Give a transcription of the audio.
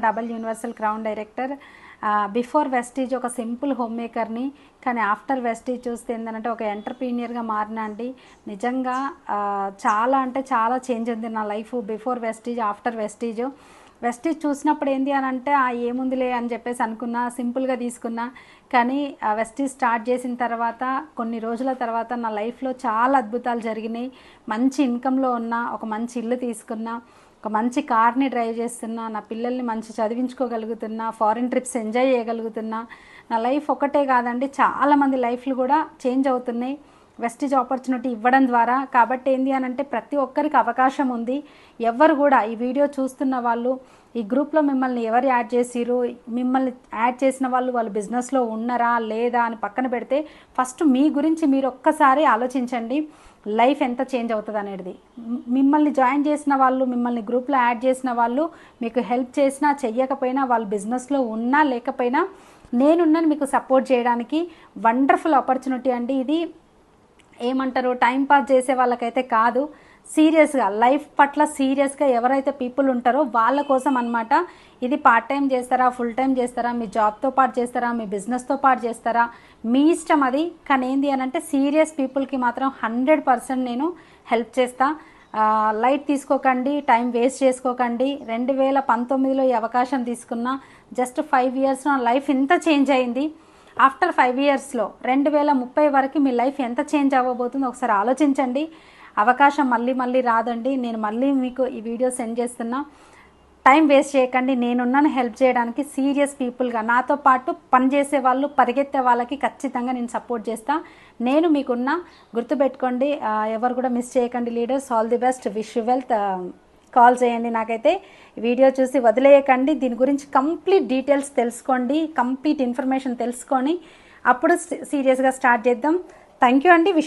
Double universal crown director. Before Vestige ఒక simple home మేకర్ని, కానీ after Vestige చూస్తే ఏంటంటే ఒక ఎంటర్ప్రీనియర్గా మారినా అండి. నిజంగా చాలా అంటే చాలా చేంజ్ ఉంది నా life before Vestige after Vestige. Vestige చూసినప్పుడు ఏంటి అని అంటే ఏముందిలే అని చెప్పేసి అనుకున్నా, సింపుల్గా తీసుకున్నా. కానీ వెస్టీజ్ స్టార్ట్ చేసిన తర్వాత కొన్ని రోజుల తర్వాత నా లైఫ్లో చాలా అద్భుతాలు జరిగినాయి. మంచి ఇన్కంలో ఉన్న, ఒక మంచి ఇల్లు తీసుకున్నా, ఒక మంచి కార్ని డ్రైవ్ చేస్తున్నా, నా పిల్లల్ని మంచి చదివించుకోగలుగుతున్నా, ఫారిన్ ట్రిప్స్ ఎంజాయ్ చేయగలుగుతున్నా. నా లైఫ్ ఒకటే కాదండి, చాలామంది లైఫ్లు కూడా చేంజ్ అవుతున్నాయి వెస్టీజ్ ఆపర్చునిటీ ఇవ్వడం ద్వారా. కాబట్టి ఏంటి అని అంటే ప్రతి ఒక్కరికి అవకాశం ఉంది. ఎవరు కూడా ఈ వీడియో చూస్తున్న వాళ్ళు, ఈ గ్రూప్లో మిమ్మల్ని ఎవరు యాడ్ చేసిరు, మిమ్మల్ని యాడ్ చేసిన వాళ్ళు బిజినెస్లో ఉన్నారా లేదా అని పక్కన పెడితే ఫస్ట్ మీ గురించి మీరు ఒక్కసారి ఆలోచించండి. లైఫ్ ఎంత చేంజ్ అవుతుంది అనేది. మిమ్మల్ని జాయిన్ చేసిన వాళ్ళు, మిమ్మల్ని గ్రూప్లో యాడ్ చేసిన వాళ్ళు మీకు హెల్ప్ చేసినా చెయ్యకపోయినా, వాళ్ళు బిజినెస్లో ఉన్నా లేకపోయినా నేనున్నాను మీకు సపోర్ట్ చేయడానికి. వండర్ఫుల్ ఆపర్చునిటీ అండి ఇది. ఏమంటారు, టైంపాస్ చేసే వాళ్ళకైతే కాదు, సీరియస్గా లైఫ్ పట్ల సీరియస్గా ఎవరైతే పీపుల్ ఉంటారో వాళ్ళ కోసం అనమాట. ఇది పార్ట్ టైం చేస్తారా, ఫుల్ టైం చేస్తారా, మీ జాబ్తో పాటు చేస్తారా, మీ బిజినెస్తో పాటు చేస్తారా, మీ ఇష్టం అది. కానీ ఏంది అని అంటే సీరియస్ పీపుల్కి మాత్రం 100% నేను హెల్ప్ చేస్తా. లైట్ తీసుకోకండి, టైం వేస్ట్ చేసుకోకండి. 2019లో ఈ అవకాశం తీసుకున్నా. జస్ట్ 5 ఇయర్స్ నా లైఫ్ ఇంత చేంజ్ అయింది. ఆఫ్టర్ 5 ఇయర్స్లో 2030 వరకు మీ లైఫ్ ఎంత చేంజ్ అవ్వబోతుందో ఒకసారి ఆలోచించండి. అవకాశం మళ్ళీ రాదండి. నేను మళ్ళీ మీకు ఈ వీడియో సెండ్ చేస్తున్నా. టైం వేస్ట్ చేయకండి, నేనున్నాను హెల్ప్ చేయడానికి. సీరియస్ పీపుల్గా నాతో పాటు పనిచేసే వాళ్ళు, పరిగెత్తే వాళ్ళకి ఖచ్చితంగా నేను సపోర్ట్ చేస్తా. నేను మీకున్న, గుర్తుపెట్టుకోండి. ఎవరు కూడా మిస్ చేయకండి leaders. All the best, wish you wealth. Call చేయండి నాకైతే. వీడియో చూసి వదిలేయకండి. దీని గురించి కంప్లీట్ డీటెయిల్స్ తెలుసుకోండి, కంప్లీట్ ఇన్ఫర్మేషన్ తెలుసుకొని అప్పుడు సీరియస్గా స్టార్ట్ చేద్దాం. థ్యాంక్ యూ అండి.